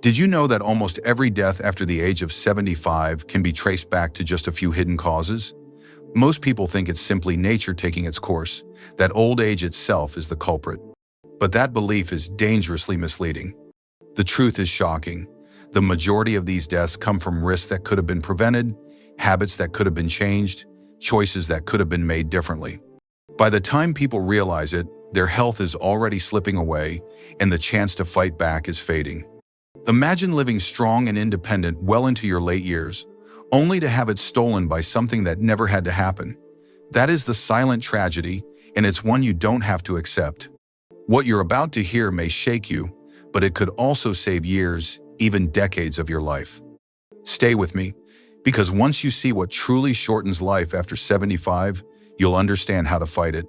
Did you know that almost every death after the age of 75 can be traced back to just a few hidden causes? Most people think it's simply nature taking its course, that old age itself is the culprit. But that belief is dangerously misleading. The truth is shocking. The majority of these deaths come from risks that could have been prevented, habits that could have been changed, choices that could have been made differently. By the time people realize it, their health is already slipping away, and the chance to fight back is fading. Imagine living strong and independent well into your late years, only to have it stolen by something that never had to happen. That is the silent tragedy, and it's one you don't have to accept. What you're about to hear may shake you, but it could also save years, even decades of your life. Stay with me, because once you see what truly shortens life after 75, you'll understand how to fight it.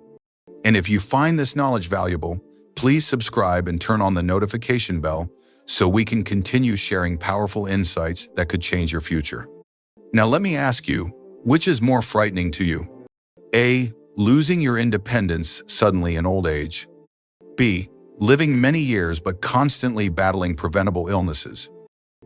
And if you find this knowledge valuable, please subscribe and turn on the notification bell so we can continue sharing powerful insights that could change your future. Now let me ask you, which is more frightening to you? A. Losing your independence suddenly in old age. B. Living many years but constantly battling preventable illnesses.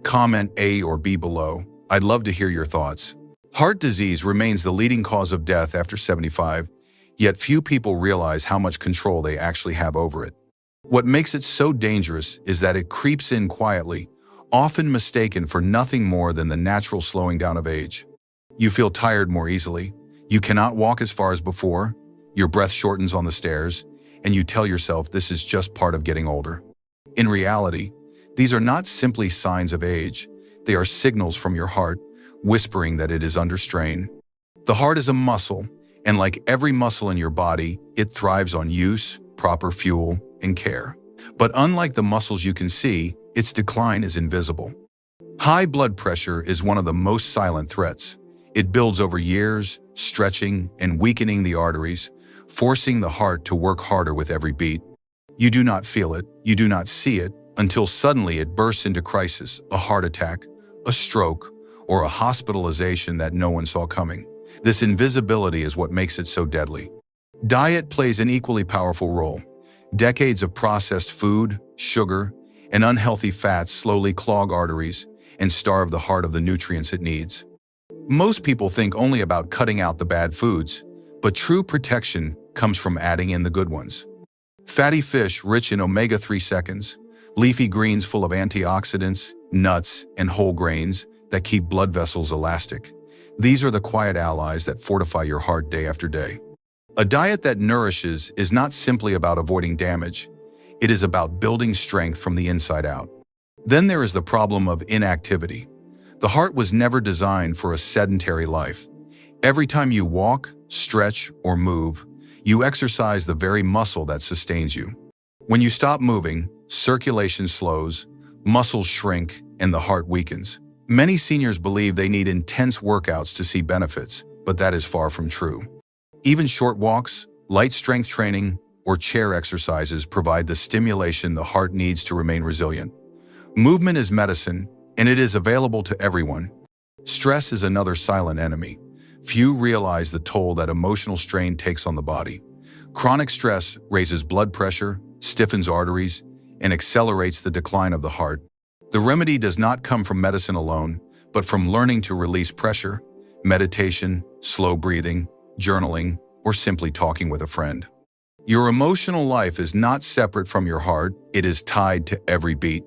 Comment A or B below. I'd love to hear your thoughts. Heart disease remains the leading cause of death after 75, yet few people realize how much control they actually have over it. What makes it so dangerous is that it creeps in quietly, often mistaken for nothing more than the natural slowing down of age. You feel tired more easily, you cannot walk as far as before, your breath shortens on the stairs, and you tell yourself this is just part of getting older. In reality, these are not simply signs of age, they are signals from your heart, whispering that it is under strain. The heart is a muscle, and like every muscle in your body, it thrives on use, proper fuel, and care. But unlike the muscles you can see, its decline is invisible. High blood pressure is one of the most silent threats. It builds over years, stretching and weakening the arteries, forcing the heart to work harder with every beat. You do not feel it, you do not see it, until suddenly it bursts into crisis, a heart attack, a stroke, or a hospitalization that no one saw coming. This invisibility is what makes it so deadly. Diet plays an equally powerful role. Decades of processed food, sugar, and unhealthy fats slowly clog arteries and starve the heart of the nutrients it needs. Most people think only about cutting out the bad foods, but true protection comes from adding in the good ones. Fatty fish rich in omega-3 seconds, leafy greens full of antioxidants, nuts, and whole grains that keep blood vessels elastic. These are the quiet allies that fortify your heart day after day. A diet that nourishes is not simply about avoiding damage. It is about building strength from the inside out. Then there is the problem of inactivity. The heart was never designed for a sedentary life. Every time you walk, stretch, or move, you exercise the very muscle that sustains you. When you stop moving, circulation slows, muscles shrink, and the heart weakens. Many seniors believe they need intense workouts to see benefits, but that is far from true. Even short walks, light strength training, or chair exercises provide the stimulation the heart needs to remain resilient. Movement is medicine, and it is available to everyone. Stress is another silent enemy. Few realize the toll that emotional strain takes on the body. Chronic stress raises blood pressure, stiffens arteries, and accelerates the decline of the heart. The remedy does not come from medicine alone, but from learning to release pressure, meditation, slow breathing, journaling, or simply talking with a friend. Your emotional life is not separate from your heart, it is tied to every beat.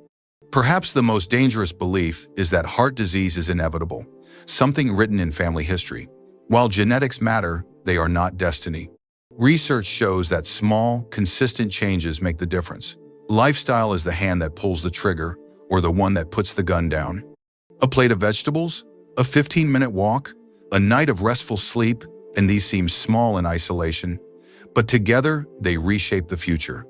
Perhaps the most dangerous belief is that heart disease is inevitable, something written in family history. While genetics matter, they are not destiny. Research shows that small, consistent changes make the difference. Lifestyle is the hand that pulls the trigger, or the one that puts the gun down. A plate of vegetables, a 15-minute walk, a night of restful sleep, and these seem small in isolation, but together they reshape the future.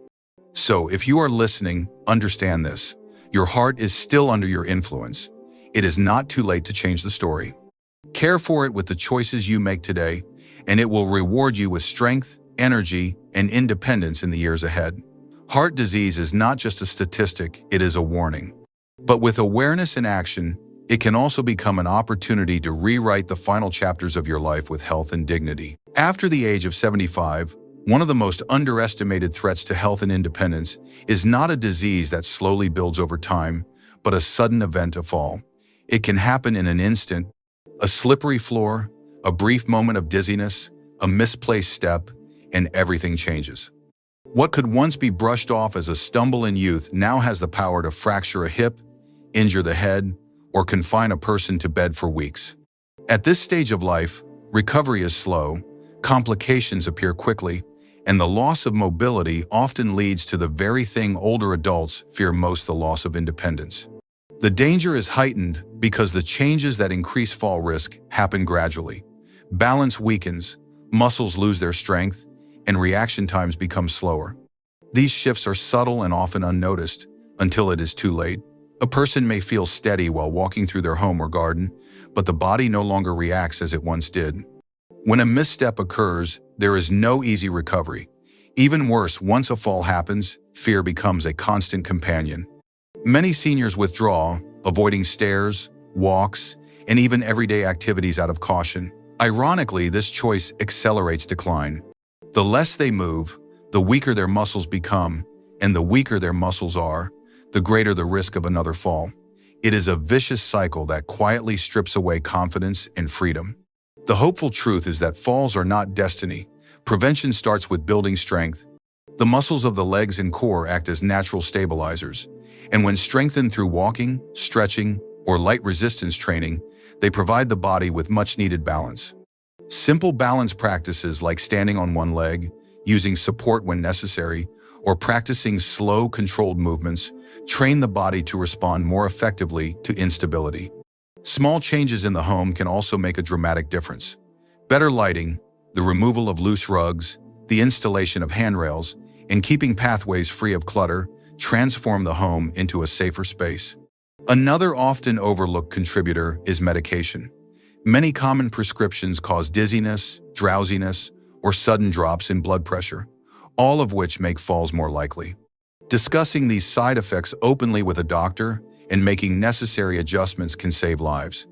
So if you are listening, understand this. Your heart is still under your influence. It is not too late to change the story. Care for it with the choices you make today, and it will reward you with strength, energy, and independence in the years ahead. Heart disease is not just a statistic, it is a warning. But with awareness and action, it can also become an opportunity to rewrite the final chapters of your life with health and dignity. After the age of 75, one of the most underestimated threats to health and independence is not a disease that slowly builds over time, but a sudden event to fall. It can happen in an instant. A slippery floor, a brief moment of dizziness, a misplaced step, and everything changes. What could once be brushed off as a stumble in youth now has the power to fracture a hip, injure the head, or confine a person to bed for weeks. At this stage of life, recovery is slow, complications appear quickly, and the loss of mobility often leads to the very thing older adults fear most: the loss of independence. The danger is heightened because the changes that increase fall risk happen gradually. Balance weakens, muscles lose their strength, and reaction times become slower. These shifts are subtle and often unnoticed until it is too late. A person may feel steady while walking through their home or garden, but the body no longer reacts as it once did. When a misstep occurs, there is no easy recovery. Even worse, once a fall happens, fear becomes a constant companion. Many seniors withdraw, avoiding stairs, walks, and even everyday activities out of caution. Ironically, this choice accelerates decline. The less they move, the weaker their muscles become, and the weaker their muscles are, the greater the risk of another fall. It is a vicious cycle that quietly strips away confidence and freedom. The hopeful truth is that falls are not destiny. Prevention starts with building strength. The muscles of the legs and core act as natural stabilizers, and when strengthened through walking, stretching, or light resistance training, they provide the body with much-needed balance. Simple balance practices like standing on one leg, using support when necessary, or practicing slow, controlled movements train the body to respond more effectively to instability. Small changes in the home can also make a dramatic difference. Better lighting, the removal of loose rugs, the installation of handrails, and keeping pathways free of clutter transform the home into a safer space. Another often overlooked contributor is medication. Many common prescriptions cause dizziness, drowsiness, or sudden drops in blood pressure, all of which make falls more likely. Discussing these side effects openly with a doctor and making necessary adjustments can save lives.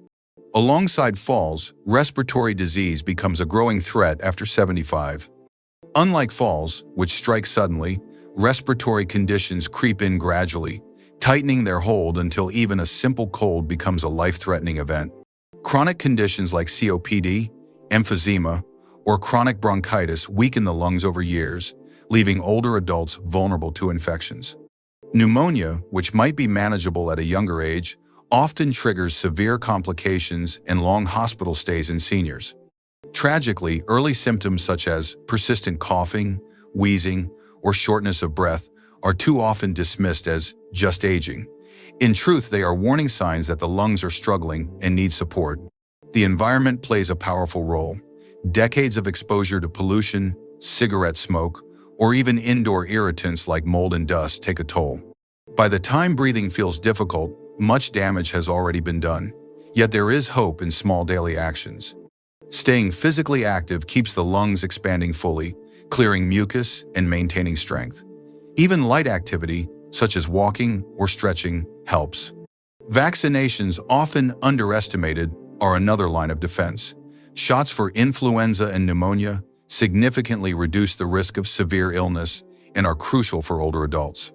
Alongside falls, respiratory disease becomes a growing threat after 75. Unlike falls, which strike suddenly, respiratory conditions creep in gradually, tightening their hold until even a simple cold becomes a life-threatening event. Chronic conditions like COPD, emphysema, or chronic bronchitis weaken the lungs over years, leaving older adults vulnerable to infections. Pneumonia, which might be manageable at a younger age, often triggers severe complications and long hospital stays in seniors. Tragically, early symptoms such as persistent coughing, wheezing, or shortness of breath are too often dismissed as just aging. In truth, they are warning signs that the lungs are struggling and need support. The environment plays a powerful role. Decades of exposure to pollution, cigarette smoke, or even indoor irritants like mold and dust take a toll. By the time breathing feels difficult, much damage has already been done. Yet there is hope in small daily actions. Staying physically active keeps the lungs expanding fully, clearing mucus and maintaining strength. Even light activity, such as walking or stretching, helps. Vaccinations, often underestimated, are another line of defense. Shots for influenza and pneumonia significantly reduce the risk of severe illness and are crucial for older adults.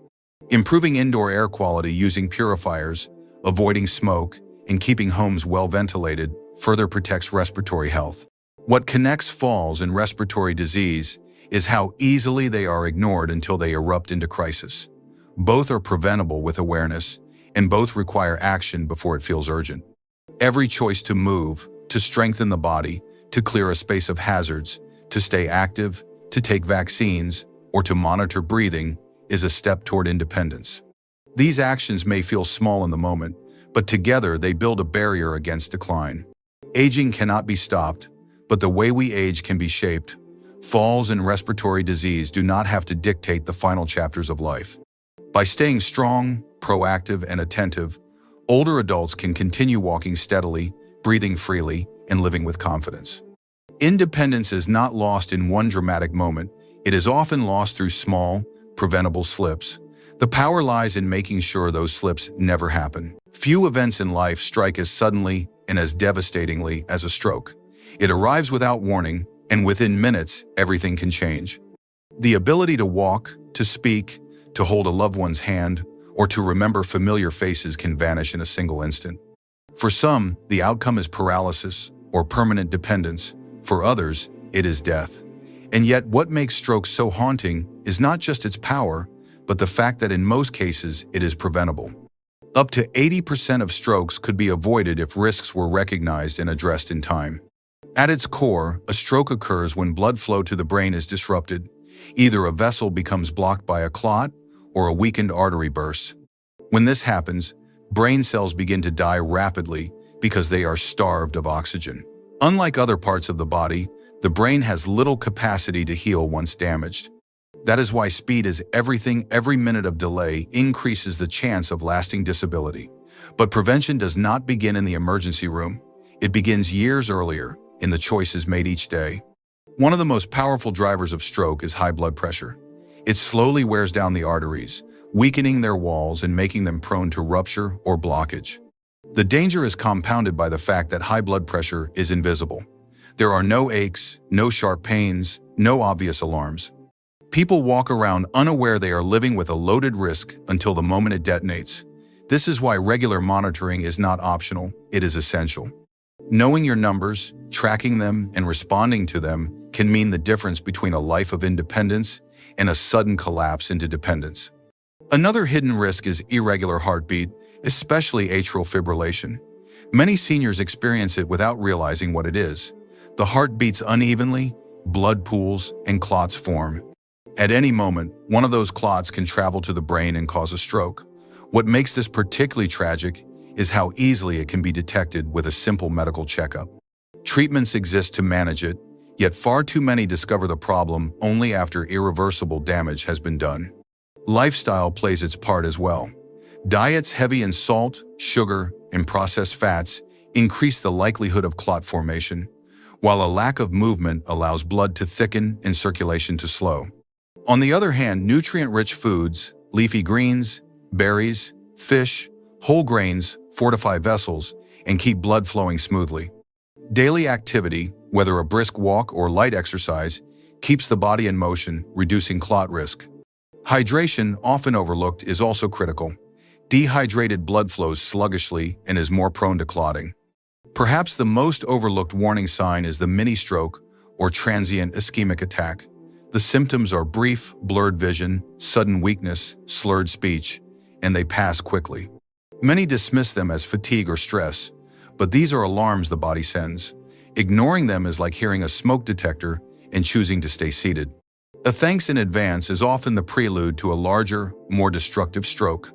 Improving indoor air quality using purifiers, avoiding smoke, and keeping homes well ventilated further protects respiratory health. What connects falls and respiratory disease is how easily they are ignored until they erupt into crisis. Both are preventable with awareness, and both require action before it feels urgent. Every choice to move, to strengthen the body, to clear a space of hazards, to stay active, to take vaccines, or to monitor breathing is a step toward independence. These actions may feel small in the moment, but together they build a barrier against decline. Aging cannot be stopped, but the way we age can be shaped. Falls and respiratory disease do not have to dictate the final chapters of life. By staying strong, proactive, and attentive, older adults can continue walking steadily, breathing freely, and living with confidence. Independence is not lost in one dramatic moment. It is often lost through small, preventable slips. The power lies in making sure those slips never happen. Few events in life strike as suddenly and as devastatingly as a stroke. It arrives without warning, and within minutes, everything can change. The ability to walk, to speak, to hold a loved one's hand, or to remember familiar faces can vanish in a single instant. For some, the outcome is paralysis or permanent dependence. For others, it is death. And yet, what makes stroke so haunting is not just its power, but the fact that in most cases, it is preventable. Up to 80% of strokes could be avoided if risks were recognized and addressed in time. At its core, a stroke occurs when blood flow to the brain is disrupted. Either a vessel becomes blocked by a clot or a weakened artery bursts. When this happens, brain cells begin to die rapidly because they are starved of oxygen. Unlike other parts of the body, the brain has little capacity to heal once damaged. That is why speed is everything. Every minute of delay increases the chance of lasting disability. But prevention does not begin in the emergency room. It begins years earlier, in the choices made each day. One of the most powerful drivers of stroke is high blood pressure. It slowly wears down the arteries, weakening their walls and making them prone to rupture or blockage. The danger is compounded by the fact that high blood pressure is invisible. There are no aches, no sharp pains, no obvious alarms. People walk around unaware they are living with a loaded risk until the moment it detonates. This is why regular monitoring is not optional, it is essential. Knowing your numbers, tracking them, and responding to them can mean the difference between a life of independence and a sudden collapse into dependence. Another hidden risk is irregular heartbeat, especially atrial fibrillation. Many seniors experience it without realizing what it is. The heart beats unevenly, blood pools, and clots form. At any moment, one of those clots can travel to the brain and cause a stroke. What makes this particularly tragic is how easily it can be detected with a simple medical checkup. Treatments exist to manage it, yet far too many discover the problem only after irreversible damage has been done. Lifestyle plays its part as well. Diets heavy in salt, sugar, and processed fats increase the likelihood of clot formation, while a lack of movement allows blood to thicken and circulation to slow. On the other hand, nutrient-rich foods, leafy greens, berries, fish, whole grains fortify vessels and keep blood flowing smoothly. Daily activity, whether a brisk walk or light exercise, keeps the body in motion, reducing clot risk. Hydration, often overlooked, is also critical. Dehydrated blood flows sluggishly and is more prone to clotting. Perhaps the most overlooked warning sign is the mini-stroke or transient ischemic attack. The symptoms are brief, blurred vision, sudden weakness, slurred speech, and they pass quickly. Many dismiss them as fatigue or stress, but these are alarms the body sends. Ignoring them is like hearing a smoke detector and choosing to stay seated. A thanks in advance is often the prelude to a larger, more destructive stroke.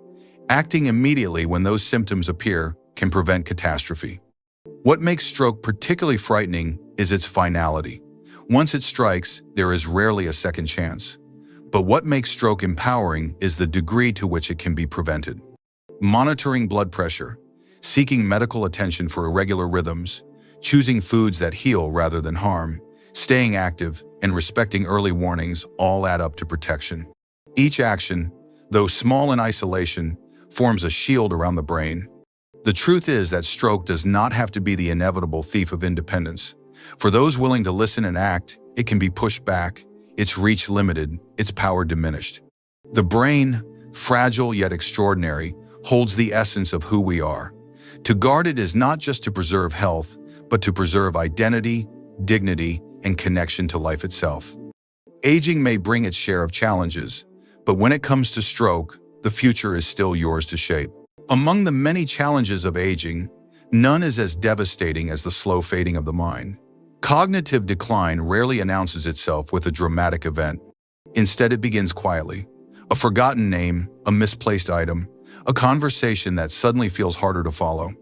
Acting immediately when those symptoms appear can prevent catastrophe. What makes stroke particularly frightening is its finality. Once it strikes, there is rarely a second chance. But what makes stroke empowering is the degree to which it can be prevented. Monitoring blood pressure, seeking medical attention for irregular rhythms, choosing foods that heal rather than harm, staying active, and respecting early warnings all add up to protection. Each action, though small in isolation, forms a shield around the brain. The truth is that stroke does not have to be the inevitable thief of independence. For those willing to listen and act, it can be pushed back, its reach limited, its power diminished. The brain, fragile yet extraordinary, holds the essence of who we are. To guard it is not just to preserve health, but to preserve identity, dignity, and connection to life itself. Aging may bring its share of challenges, but when it comes to stroke, the future is still yours to shape. Among the many challenges of aging, none is as devastating as the slow fading of the mind. Cognitive decline rarely announces itself with a dramatic event. Instead, it begins quietly. A forgotten name, a misplaced item, a conversation that suddenly feels harder to follow.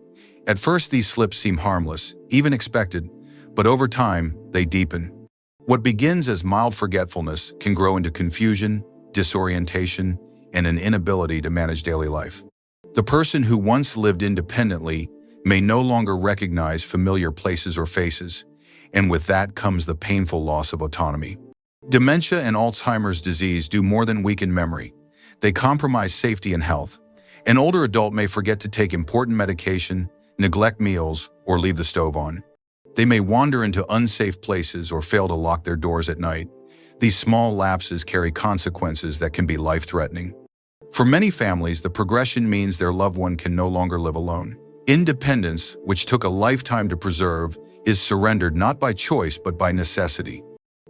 At first, these slips seem harmless, even expected, but over time, they deepen. What begins as mild forgetfulness can grow into confusion, disorientation, and an inability to manage daily life. The person who once lived independently may no longer recognize familiar places or faces, and with that comes the painful loss of autonomy. Dementia and Alzheimer's disease do more than weaken memory. They compromise safety and health. An older adult may forget to take important medication, neglect meals, or leave the stove on. They may wander into unsafe places or fail to lock their doors at night. These small lapses carry consequences that can be life-threatening. For many families, the progression means their loved one can no longer live alone. Independence, which took a lifetime to preserve, is surrendered not by choice but by necessity.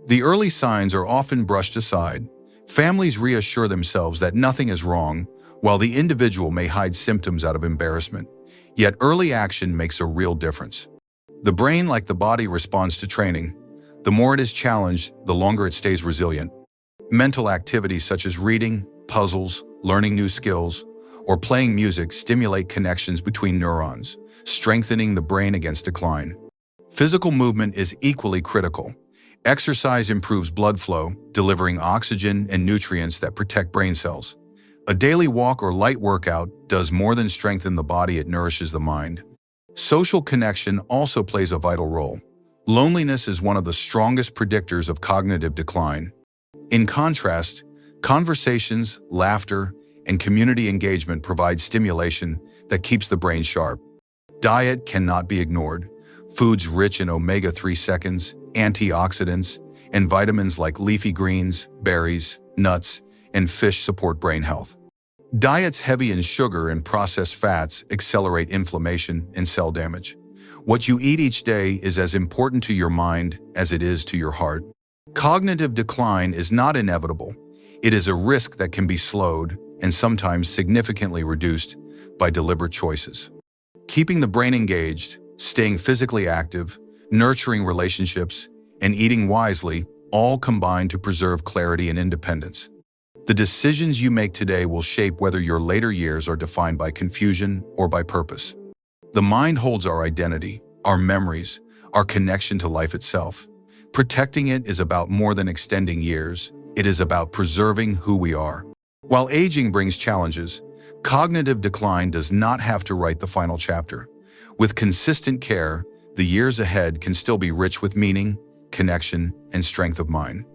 The early signs are often brushed aside. Families reassure themselves that nothing is wrong, while the individual may hide symptoms out of embarrassment. Yet early action makes a real difference. The brain, like the body, responds to training. The more it is challenged, the longer it stays resilient. Mental activities such as reading, puzzles, learning new skills, or playing music stimulate connections between neurons, strengthening the brain against decline. Physical movement is equally critical. Exercise improves blood flow, delivering oxygen and nutrients that protect brain cells. A daily walk or light workout does more than strengthen the body, it nourishes the mind. Social connection also plays a vital role. Loneliness is one of the strongest predictors of cognitive decline. In contrast, conversations, laughter, and community engagement provide stimulation that keeps the brain sharp. Diet cannot be ignored. Foods rich in omega-3 antioxidants, and vitamins like leafy greens, berries, nuts, and fish support brain health. Diets heavy in sugar and processed fats accelerate inflammation and cell damage. What you eat each day is as important to your mind as it is to your heart. Cognitive decline is not inevitable. It is a risk that can be slowed and sometimes significantly reduced by deliberate choices. Keeping the brain engaged, staying physically active, nurturing relationships, and eating wisely all combine to preserve clarity and independence. The decisions you make today will shape whether your later years are defined by confusion or by purpose. The mind holds our identity, our memories, our connection to life itself. Protecting it is about more than extending years. It is about preserving who we are. While aging brings challenges, cognitive decline does not have to write the final chapter. With consistent care, the years ahead can still be rich with meaning, connection, and strength of mind.